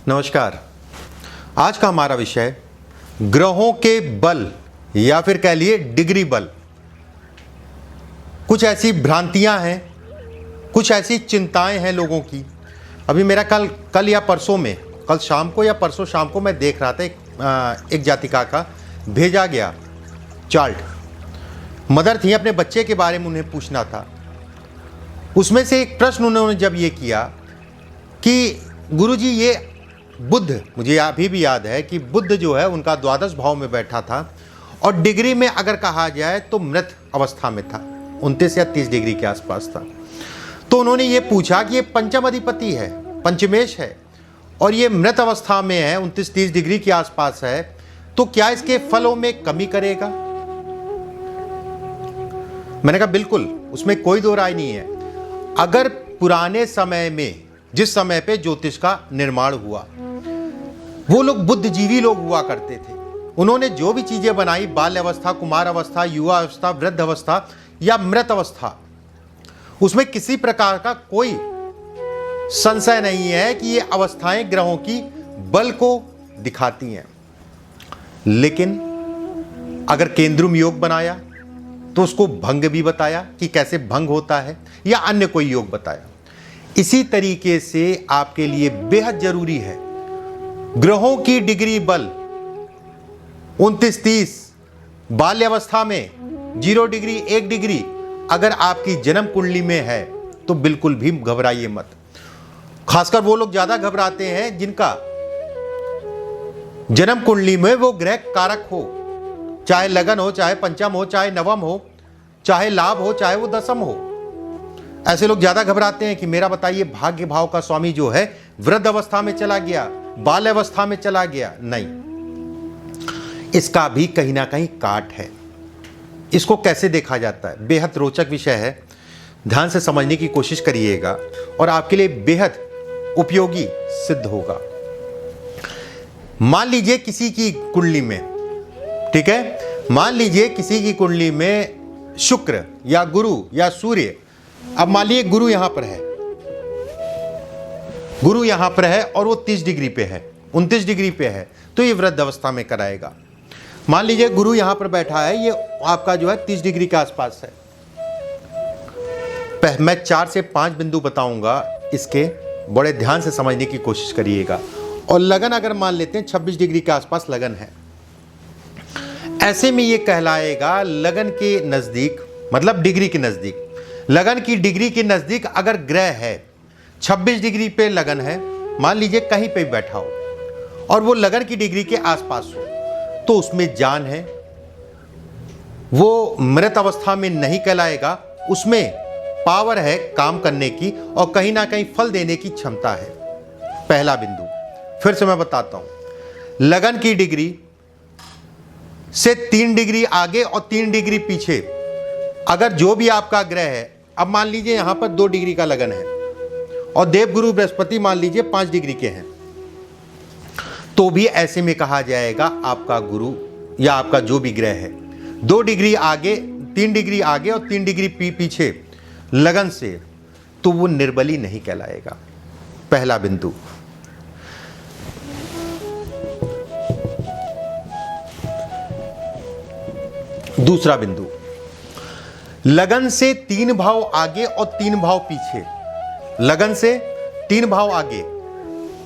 नमस्कार। आज का हमारा विषय ग्रहों के बल या फिर कह लिए डिग्री बल। कुछ ऐसी भ्रांतियां हैं, कुछ ऐसी चिंताएं हैं लोगों की। अभी मेरा कल या परसों में, कल शाम को या परसों शाम को मैं देख रहा था एक जातिका का भेजा गया चार्ट। मदर थी, अपने बच्चे के बारे में उन्हें पूछना था। उसमें से एक प्रश्न उन्होंने जब ये किया कि गुरुजी ये बुध, मुझे अभी भी याद है कि बुध जो है उनका द्वादश भाव में बैठा था और डिग्री में अगर कहा जाए तो मृत अवस्था में था, 29 या 30 डिग्री के आसपास था। तो उन्होंने ये पूछा कि ये पंचम अधिपति है, पंचमेश है और ये मृत अवस्था में है, 29-30 डिग्री के आसपास है, तो क्या इसके फलों में कमी करेगा? मैंने कहा बिल्कुल, उसमें कोई दो राय नहीं है। अगर पुराने समय में, जिस समय पे ज्योतिष का निर्माण हुआ, वो लोग बुद्धिजीवी लोग हुआ करते थे। उन्होंने जो भी चीजें बनाई, बाल्य अवस्था, कुमार अवस्था, युवा अवस्था, वृद्ध अवस्था या मृत अवस्था, उसमें किसी प्रकार का कोई संशय नहीं है कि ये अवस्थाएं ग्रहों की बल को दिखाती हैं। लेकिन अगर केंद्रुम योग बनाया तो उसको भंग भी बताया कि कैसे भंग होता है, या अन्य कोई योग बताया। इसी तरीके से आपके लिए बेहद जरूरी है ग्रहों की डिग्री बल 29-30 बाल्यावस्था में 0 डिग्री 1 डिग्री अगर आपकी जन्म कुंडली में है तो बिल्कुल भी घबराइए मत। खासकर वो लोग ज्यादा घबराते हैं जिनका जन्म कुंडली में वो ग्रह कारक हो, चाहे लगन हो, चाहे पंचम हो, चाहे नवम हो, चाहे लाभ हो, चाहे वो दशम हो। ऐसे लोग ज्यादा घबराते हैं कि मेरा बताइए भाग्य भाव का स्वामी जो है वृद्ध अवस्था में चला गया, बाल अवस्था में चला गया। नहीं, इसका भी कहीं ना कहीं काट है। इसको कैसे देखा जाता है, बेहद रोचक विषय है। ध्यान से समझने की कोशिश करिएगा और आपके लिए बेहद उपयोगी सिद्ध होगा। मान लीजिए किसी की कुंडली में, ठीक है, मान लीजिए किसी की कुंडली में शुक्र या गुरु या सूर्य, अब मान लीजिए गुरु यहां पर है, गुरु यहां पर है और वो 30 डिग्री पे है, 29 डिग्री पे है, तो ये वृद्ध अवस्था में कराएगा। मान लीजिए गुरु यहां पर बैठा है, ये आपका जो है 30 डिग्री के आसपास है। मैं 4 से 5 बिंदु बताऊंगा, इसके बड़े ध्यान से समझने की कोशिश करिएगा। और लगन अगर मान लेते हैं 26 डिग्री के आसपास लगन है, ऐसे में ये कहलाएगा लगन के नजदीक, मतलब डिग्री के नजदीक, लगन की डिग्री के नजदीक अगर ग्रह है, 26 डिग्री पे लगन है, मान लीजिए कहीं पे बैठा हो और वो लगन की डिग्री के आसपास हो, तो उसमें जान है, वो मृत अवस्था में नहीं कहलाएगा, उसमें पावर है काम करने की और कहीं ना कहीं फल देने की क्षमता है। पहला बिंदु फिर से मैं बताता हूं, लगन की डिग्री से 3 डिग्री आगे और 3 डिग्री पीछे अगर जो भी आपका ग्रह है, अब मान लीजिए यहां पर 2 डिग्री का लगन है और देवगुरु बृहस्पति मान लीजिए 5 डिग्री के हैं, तो भी ऐसे में कहा जाएगा आपका गुरु या आपका जो भी ग्रह है 2 डिग्री आगे, 3 डिग्री आगे और 3 डिग्री पीछे लगन से, तो वो निर्बली नहीं कहलाएगा। पहला बिंदु। दूसरा बिंदु, लगन से 3 भाव आगे और 3 भाव पीछे, लगन से 3 भाव आगे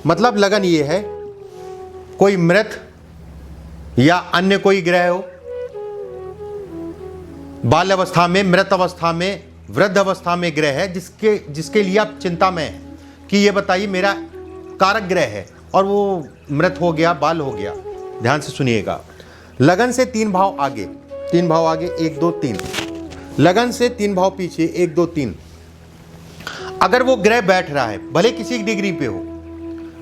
मतलब लगन ये है कोई मृत या अन्य कोई ग्रह हो, बाल अवस्था में, मृत अवस्था में, वृद्ध अवस्था में ग्रह है जिसके लिए आप चिंता में हैं कि ये बताइए मेरा कारक ग्रह है और वो मृत हो गया, बाल हो गया। ध्यान से सुनिएगा, लगन से 3 भाव आगे, 3 भाव आगे 1 2 3, लगन से 3 भाव पीछे 1 2 3, अगर वो ग्रह बैठ रहा है, भले किसी डिग्री पे हो,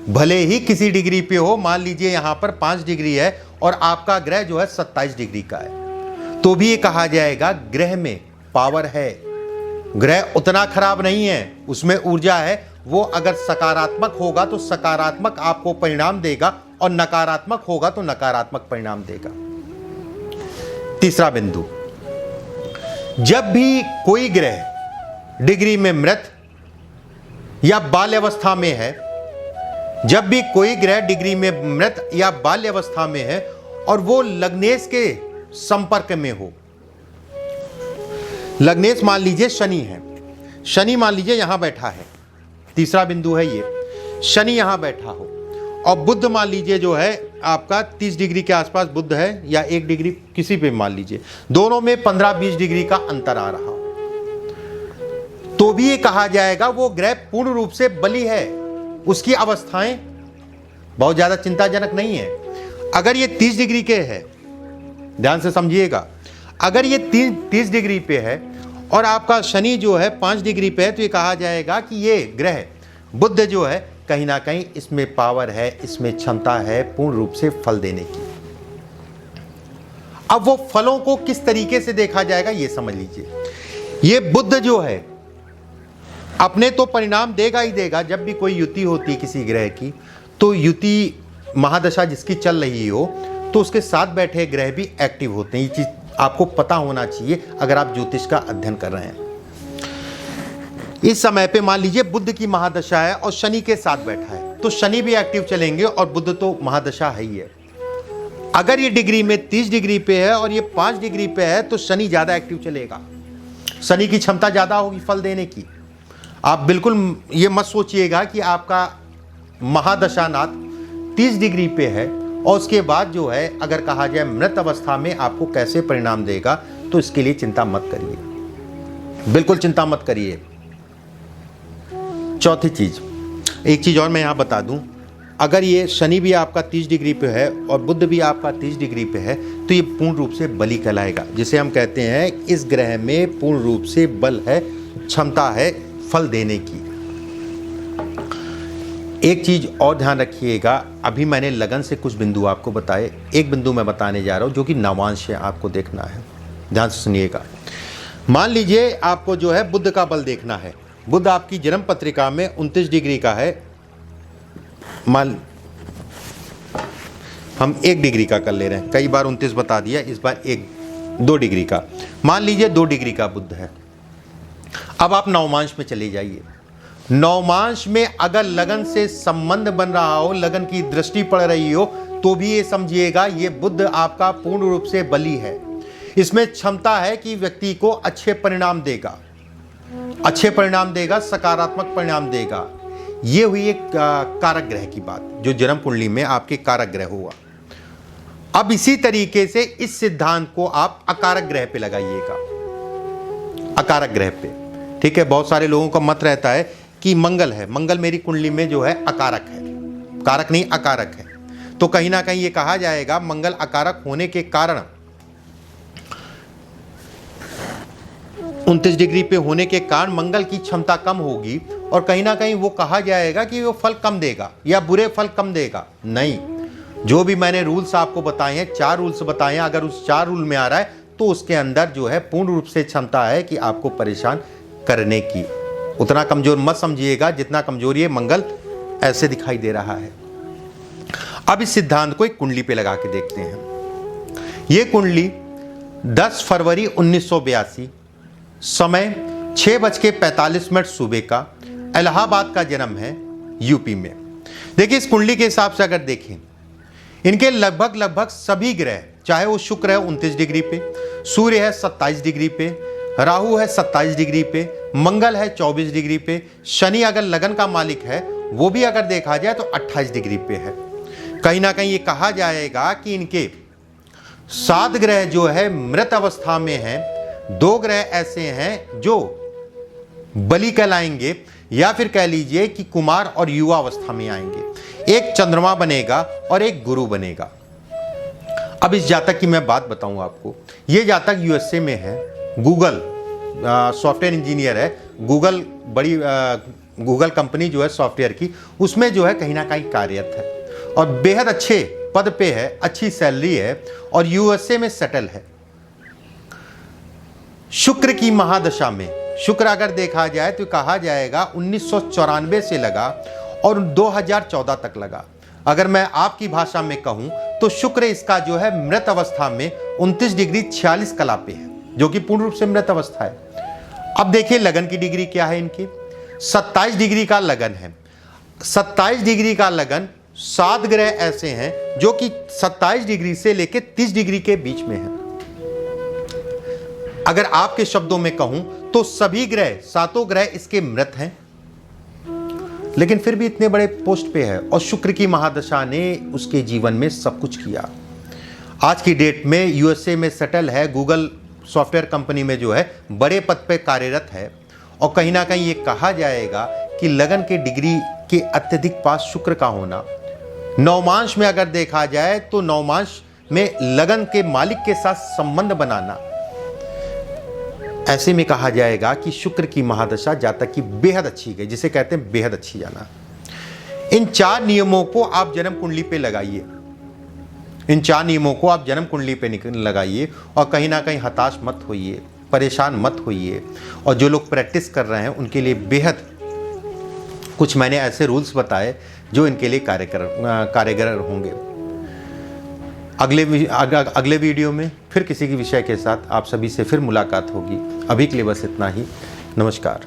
भले ही किसी डिग्री पे हो, मान लीजिए यहां पर 5 डिग्री है और आपका ग्रह जो है 27 डिग्री का है, तो भी ये कहा जाएगा ग्रह में पावर है, ग्रह उतना खराब नहीं है, उसमें ऊर्जा है। वो अगर सकारात्मक होगा तो सकारात्मक आपको परिणाम देगा और नकारात्मक होगा तो नकारात्मक परिणाम देगा। तीसरा बिंदु, जब भी कोई ग्रह डिग्री में मृत या बाल्यावस्था में है जब भी कोई ग्रह डिग्री में मृत या बाल्य अवस्था में है और वो लग्नेश के संपर्क में हो, लग्नेश मान लीजिए शनि है, शनि मान लीजिए यहां बैठा है, तीसरा बिंदु है ये, शनि यहां बैठा हो, और बुध मान लीजिए जो है आपका 30 डिग्री के आसपास बुध है, या 1 डिग्री किसी पे मान लीजिए, दोनों में 15-20 डिग्री का अंतर आ रहा हो, तो भी ये कहा जाएगा वो ग्रह पूर्ण रूप से बली है, उसकी अवस्थाएं बहुत ज्यादा चिंताजनक नहीं है। अगर ये 30 डिग्री के है, ध्यान से समझिएगा, अगर ये 30 डिग्री पे है और आपका शनि जो है 5 डिग्री पे है, तो ये कहा जाएगा कि ये ग्रह बुध जो है कहीं ना कहीं इसमें पावर है, इसमें क्षमता है पूर्ण रूप से फल देने की। अब वो फलों को किस तरीके से देखा जाएगा ये समझ लीजिए। ये बुध जो है अपने तो परिणाम देगा ही देगा। जब भी कोई युति होती है किसी ग्रह की, तो युति महादशा जिसकी चल रही हो, तो उसके साथ बैठे ग्रह भी एक्टिव होते हैं। ये चीज आपको पता होना चाहिए अगर आप ज्योतिष का अध्ययन कर रहे हैं। इस समय पे मान लीजिए बुध की महादशा है और शनि के साथ बैठा है, तो शनि भी एक्टिव चलेंगे और बुध तो महादशा है ही है। अगर ये डिग्री में 30 डिग्री पे है और ये 5 डिग्री पे है, तो शनि ज्यादा एक्टिव चलेगा, शनि की क्षमता ज्यादा होगी फल देने की। आप बिल्कुल ये मत सोचिएगा कि आपका महादशानाथ 30 डिग्री पे है और उसके बाद जो है अगर कहा जाए मृत अवस्था में आपको कैसे परिणाम देगा, तो इसके लिए चिंता मत करिए, बिल्कुल चिंता मत करिए। चौथी चीज, एक चीज और मैं यहां बता दूं, अगर ये शनि भी आपका 30 डिग्री पे है और बुध भी आपका 30 डिग्री पे है, तो ये पूर्ण रूप से बली कहलाएगा, जिसे हम कहते हैं इस ग्रह में पूर्ण रूप से बल है, क्षमता है फल देने की। एक चीज और ध्यान रखिएगा, अभी मैंने लगन से कुछ बिंदु आपको बताए, एक बिंदु मैं बताने जा रहा हूं जो कि नवांश है, आपको देखना है, ध्यान से सुनिएगा। मान लीजिए आपको जो है बुध का बल देखना है। बुध आपकी जन्म पत्रिका में 29 डिग्री का है, मान हम 1 डिग्री का कर ले रहे हैं, कई बार 29 बता दिया, इस बार 2 डिग्री का। मान लीजिए 2 डिग्री का बुध है। अब आप नवमांश में चले जाइए। नवमांश में अगर लगन से संबंध बन रहा हो, लगन की दृष्टि पड़ रही हो, तो भी ये समझिएगा ये बुध आपका पूर्ण रूप से बली है। इसमें क्षमता है कि व्यक्ति को अच्छे परिणाम देगा, अच्छे परिणाम देगा, सकारात्मक परिणाम देगा। ये हुई एक कारक ग्रह की बात, जो जन्म कुंडली में आपके कारक ग्रह हुआ। अब इसी तरीके से इस सिद्धांत को आप अकारक ग्रह पे लगाइएगा, अकारक ग्रह पे, ठीक है। बहुत सारे लोगों का मत रहता है कि मंगल है, मंगल मेरी कुंडली में जो है अकारक है, कारक नहीं अकारक है, तो कहीं ना कहीं ये कहा जाएगा मंगल अकारक होने के कारण 29 डिग्री पे होने के कारण मंगल की क्षमता कम होगी, और कहीं ना कहीं वो कहा जाएगा कि वो फल कम देगा या बुरे फल कम देगा। नहीं, जो भी मैंने रूल्स आपको बताए हैं, 4 रूल्स बताए हैं, अगर उस 4 रूल में आ रहा है तो उसके अंदर जो है पूर्ण रूप से क्षमता है कि आपको परेशान करने की। उतना कमजोर मत समझिएगा जितना कमजोर ये मंगल ऐसे दिखाई दे रहा है। अब इस सिद्धांत को एक कुंडली पे लगा के देखते हैं। ये कुंडली 10 फरवरी 1982, समय 6:45 सुबह का, इलाहाबाद का जन्म है, यूपी में। देखिए इस कुंडली के हिसाब से अगर देखें, इनके लगभग सभी ग्रह, चाहे वो शुक्र है 29 डिग्री पे, सूर्य है 27 डिग्री पे, राहु है 27 डिग्री पे, मंगल है 24 डिग्री पे, शनि अगर लगन का मालिक है वो भी अगर देखा जाए तो 28 डिग्री पे है। कहीं ना कहीं ये कहा जाएगा कि इनके 7 ग्रह जो है मृत अवस्था में हैं, 2 ग्रह ऐसे हैं जो बली कहलाएंगे, या फिर कह लीजिए कि कुमार और युवा अवस्था में आएंगे। एक चंद्रमा बनेगा और एक गुरु बनेगा। अब इस जातक की मैं बात बताऊं आपको, ये जातक यूएसए में है, गूगल सॉफ्टवेयर इंजीनियर है, गूगल बड़ी गूगल कंपनी जो है सॉफ्टवेयर की, उसमें जो है कहीं ना कहीं कार्यरत है और बेहद अच्छे पद पे है, अच्छी सैलरी है और यूएसए में सेटल है। शुक्र की महादशा में, शुक्र अगर देखा जाए तो कहा जाएगा 1994 से लगा और 2014 तक लगा। अगर मैं आपकी भाषा में कहूं तो शुक्र इसका जो है मृत अवस्था में 29 डिग्री 46 कला पे है, जो कि पूर्ण रूप से मृत अवस्था है। अब देखिए लगन की डिग्री क्या है इनकी, 27 डिग्री का लगन है। 27 डिग्री का लगन 7 ग्रह ऐसे हैं जो कि 27 डिग्री से लेकर 30 डिग्री के बीच में हैं। अगर आपके शब्दों में कहूं तो सभी ग्रह, सातों ग्रह इसके मृत हैं, लेकिन फिर भी इतने बड़े पोस्ट पे है। और शुक्र की महादशा ने उसके जीवन में सब कुछ किया। आज की डेट में यूएसए में सेटल है, गूगल सॉफ्टवेयर कंपनी में जो है बड़े पद पे कार्यरत है। और कहीं ना कहीं ये कहा जाएगा कि लगन के डिग्री के अत्यधिक पास शुक्र का होना, नवमांश में अगर देखा जाए तो नवमांश में लगन के मालिक के साथ संबंध बनाना, ऐसे में कहा जाएगा कि शुक्र की महादशा जातक की बेहद अच्छी गई, जिसे कहते हैं बेहद अच्छी जाना। इन 4 नियमों को आप जन्म कुंडली पे लगाइए, इन 4 नियमों को आप जन्म कुंडली पे लगाइए और कहीं ना कहीं हताश मत होइए, परेशान मत होइए। और जो लोग प्रैक्टिस कर रहे हैं उनके लिए बेहद कुछ मैंने ऐसे रूल्स बताए जो इनके लिए कारगर होंगे। अगले वीडियो में फिर किसी की विषय के साथ आप सभी से फिर मुलाकात होगी। अभी के लिए बस इतना ही। नमस्कार।